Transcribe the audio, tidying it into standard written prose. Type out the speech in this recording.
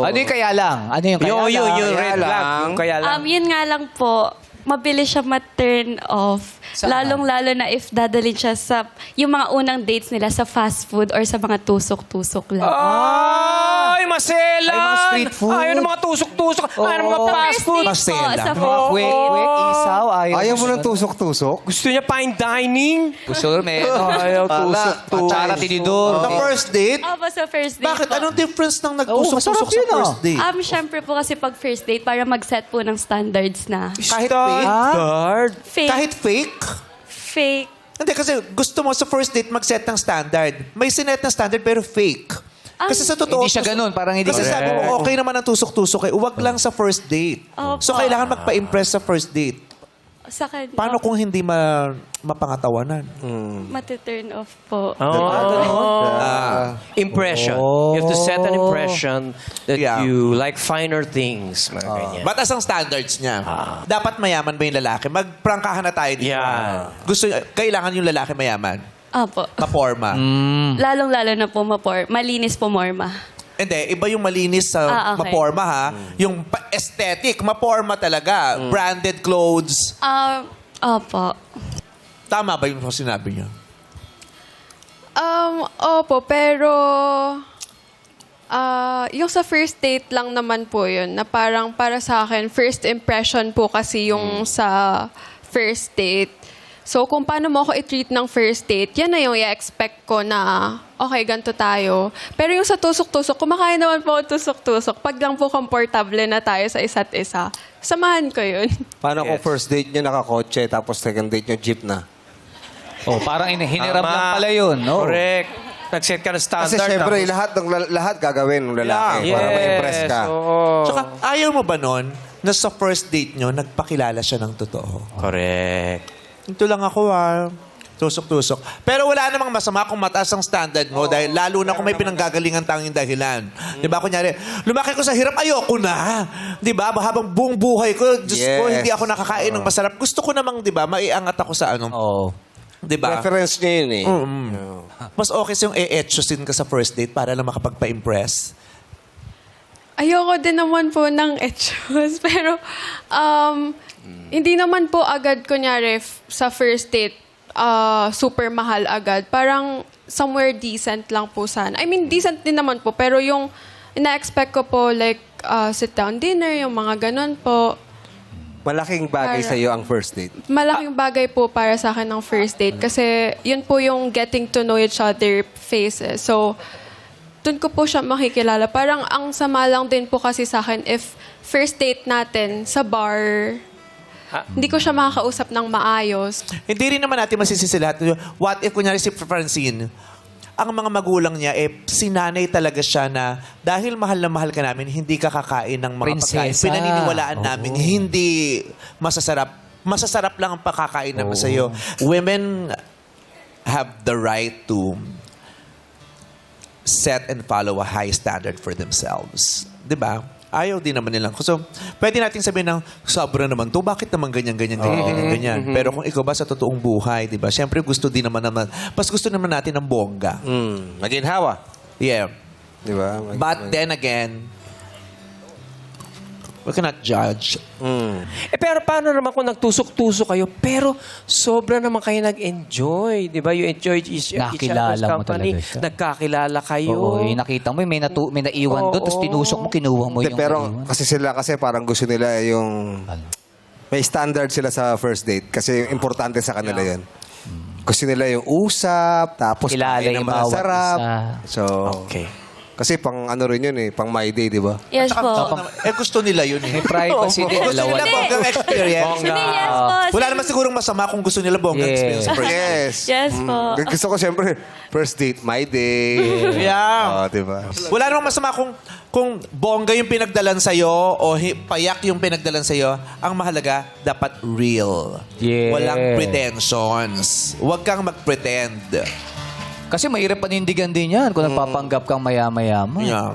Ano yung kaya lang? Ano yung kaya lang? Yung red flag. Yung kaya lang. Yun nga lang po, mabilis siya ma-turn off. Saan? Lalong-lalo na if dadalhin siya sa, yung mga unang dates nila sa fast food or sa mga tusok-tusok lang. Ay, maselan! Ay, mga street food. Ayaw ng mga tusok-tusok. Ayaw ng mga Sa fast first food. date po, Maselan. sa Mga first quick, date. quick, isaw. Ayaw mo ng tusok-tusok? Gusto niya fine dining. Gusto may Ayaw tusok-tusok. Kutsara, tinidor. Sa first date? Opo, sa first date Bakit? po. Anong difference ng masarap nagtusok-tusok sa yun, first date? Syempre po kasi pag first date, para mag-set po ng standards na Kahit fake? Standard. fake. Kahit fake? Fake. Hindi, kasi gusto mo sa first date mag-set ng standard. May sinet na standard pero fake. Kasi sa totoo... Hindi siya ganun. Parang hindi Kasi ganun. sabi mo, okay naman ang tusok-tusok eh. Huwag lang sa first date. Opo. So, kailangan magpa-impress sa first date. Sa kanya, Paano kung hindi mapangatawanan? matiturn off po. Impression. You have to set an impression that Yeah. you like finer things. Mga ganyan. Batas ang standards niya. Dapat mayaman ba yung lalaki? Magprangkahan na tayo dito. Yeah. Kailangan yung lalaki mayaman. Opo. Maporma. Lalong-lalo na po malinis po morma. Hindi, iba yung malinis sa Okay. maporma ha. Yung aesthetic, maporma talaga. Branded clothes. Opo. Tama ba yung sinabi niya? Opo, pero yung sa first date lang naman po yun, na parang para sa akin, first impression po kasi yung sa first date. So, kung paano mo ako i-treat ng first date, yan na yung i-expect ko na, okay, ganito tayo. Pero yung sa tusok-tusok, kumakain naman po ako tusok-tusok. Pag lang po komportable na tayo sa isa't isa, samahan ko yun. Paano kung first date nyo nakakotse, tapos second date nyo jeep na? Oh, parang hiniram Tama. lang pala yun. No? Correct. Nag-set ka ng standard. Kasi syempre, tapos- lahat gagawin ng lalaki Yeah. para ma-impress ka. Oo. Tsaka, ayaw mo ba nun na sa first date nyo, nagpakilala siya ng totoo? Correct. Ito lang ako tusok-tusok. Pero wala namang masama kung mataas ang standard mo dahil lalo na kung may pinanggagalingan tanging dahilan. Di ba? Kunyari, lumaki ko sa hirap, ayoko na. Di ba? Habang buong buhay ko, Diyos ko, Yes. hindi ako nakakain ng masarap. Gusto ko namang, di ba, maiangat ako sa ano. Oo. Di ba? Preference niya yun eh. Mas okay sa yung e-etchosin ka sa first date para lang makapagpa-impress. Ayoko din naman po ng etchos. Pero, hindi naman po agad, kunyari, sa first date, super mahal agad. Parang somewhere decent lang po sana. I mean, decent din naman po. Pero yung ina-expect ko po, like, sit-down dinner, yung mga ganun po. Malaking bagay sa iyo ang first date. Malaking bagay po para sa akin ng first date. Kasi yun po yung getting to know each other faces. So, dun ko po siya makikilala. Parang ang sama lang din po kasi sa akin if first date natin sa bar, hindi ko siya makakausap ng maayos. Hindi rin naman natin masisisi lahat. What if, kunyari si Francine, ang mga magulang niya, sinanay talaga siya na dahil mahal na mahal ka namin, hindi ka kakain ng mga pagkain. Prinsesa. Pinaniniwalaan namin, hindi masasarap. Masasarap lang ang pakakain naman sa'yo. Women have the right to set and follow a high standard for themselves. 'Di ba? Ayaw din naman nilang. So, pwede nating sabihin ng, sobra naman to, bakit naman ganyan. Pero kung ikaw ba sa totoong buhay, di ba? Siyempre gusto din naman, mas gusto naman natin ng bongga. Maginhawa. Yeah. Di ba? But then again, we cannot judge. Pero paano naman kung nagtusok-tusok kayo, pero sobra naman kayo nag-enjoy. Di ba? You enjoy each Nakilala other's mo company. talaga siya. Nagkakilala kayo. Oo, nakita mo, may naiwan doon, tapos tinusok mo, kinuha mo Hindi, yung pero naiwan. kasi parang gusto nila yung... May standard sila sa first date kasi importante sa kanila yun. Gusto nila yung usap, tapos Kilala kain ng yung bawat masarap. isa. So, Okay. kasi pang ano rin yun eh, pang my day, di ba? Yes po. Gusto nila yun May eh. privacy din, Gusto dalawa. nila bonggang experience. Hindi, yes po. Wala naman sigurong masama kung gusto nila bonggang Yeah. experience. First. Yes. Yes po. Gusto ko siyempre, first date, my day. Yeah. Di ba? Wala namang masama kung bongga yung pinagdalan sa'yo o payak yung pinagdalan sa'yo. Ang mahalaga, dapat real. Yeah. Walang pretensions. Huwag kang mag-pretend. Kasi mahirap panindigan din yan kung nagpapanggap kang maya-maya mo. Yeah.